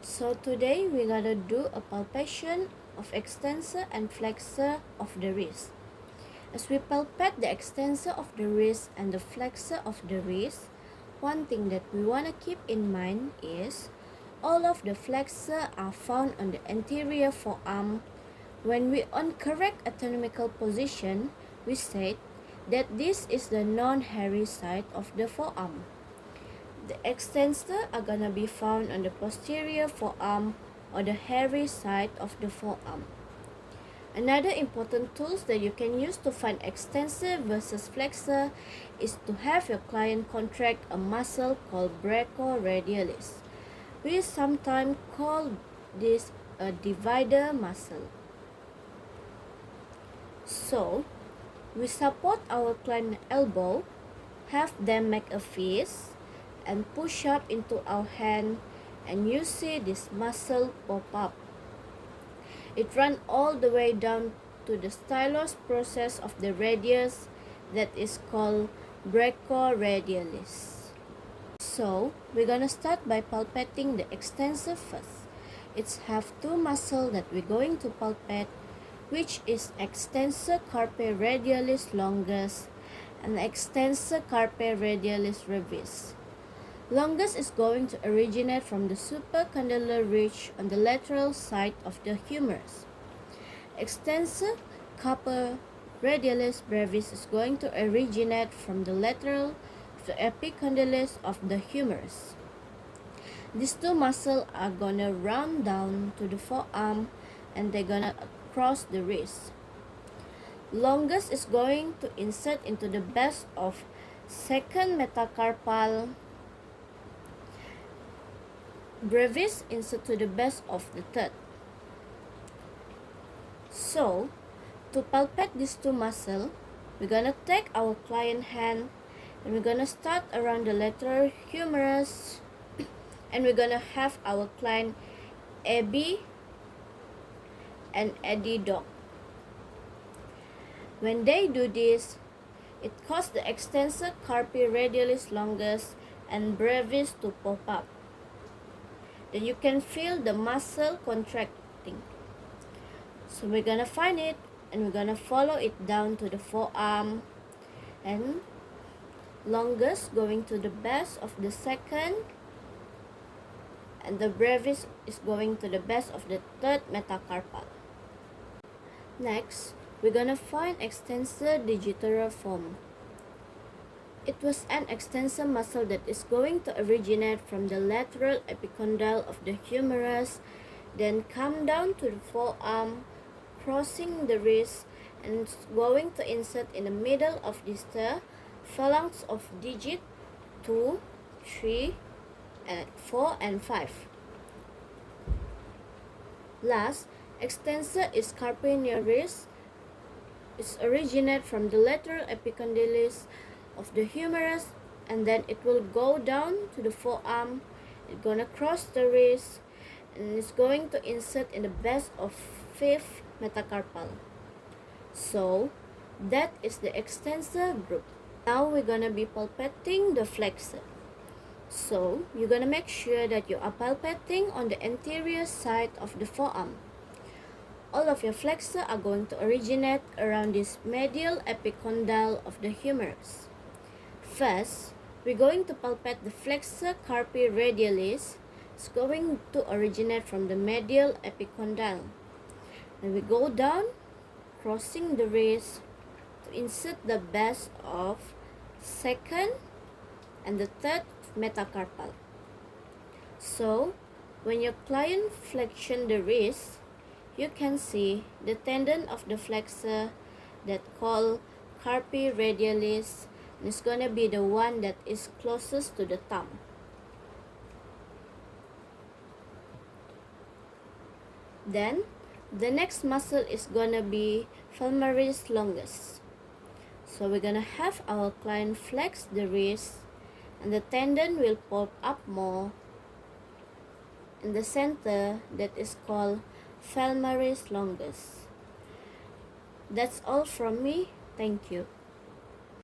So today we're gonna do a palpation of extensor and flexor of the wrist. As we palpate the extensor of the wrist and the flexor of the wrist, one thing that we wanna keep in mind is all of the flexor are found on the anterior forearm. When we on correct anatomical position, we said that this is the non-hairy side of the forearm. The extensor are gonna be found on the posterior forearm or the hairy side of the forearm. Another important tools that you can use to find extensor versus flexor is to have your client contract a muscle called brachioradialis. We sometimes call this a divider muscle. So, we support our client elbow, have them make a fist, and push up into our hand, and you see this muscle pop up. It runs all the way down to the stylus process of the radius that is called brachioradialis. So, we're gonna start by palpating the extensor first. It's have two muscles that we're going to palpate, which is extensor carpi radialis longus and extensor carpi radialis brevis. Longus is going to originate from the supracondylar ridge on the lateral side of the humerus. Extensor carpi radialis brevis is going to originate from the lateral of the epicondylis of the humerus. These two muscles are gonna run down to the forearm and they're gonna cross the wrist. Longus is going to insert into the base of second metacarpal. Brevis insert to the base of the third. So, to palpate these two muscles, we're gonna take our client hand and we're gonna start around the lateral humerus and we're gonna have our client AB and adduct. When they do this, it causes the extensor carpi radialis longus and brevis to pop up. Then you can feel the muscle contracting. So we're gonna find it and we're gonna follow it down to the forearm and longus going to the base of the second and the brevis is going to the base of the third metacarpal. Next, we're gonna find extensor digitorum. It was an extensor muscle that is going to originate from the lateral epicondyle of the humerus, then come down to the forearm, crossing the wrist, and going to insert in the middle of this phalanx of digit 2, 3, 4, and 5. Last, extensor is carpi near wrist. It originates from the lateral epicondylis of the humerus and then it will go down to the forearm. It's gonna cross the wrist and it's going to insert in the base of 5th metacarpal. So that is the extensor group. Now we're gonna be palpating the flexor. So you're gonna make sure that you are palpating on the anterior side of the forearm. All of your flexor are going to originate around this medial epicondyle of the humerus. First, we're going to palpate the flexor carpi radialis. It's going to originate from the medial epicondyle. Then we go down, crossing the wrist to insert the base of second and the third metacarpal. So, when your client flexion the wrist, you can see the tendon of the flexor that called carpi radialis. It's gonna be the one that is closest to the thumb. Then, the next muscle is gonna be palmaris longus. So we're gonna have our client flex the wrist and the tendon will pop up more in the center that is called palmaris longus. That's all from me. Thank you.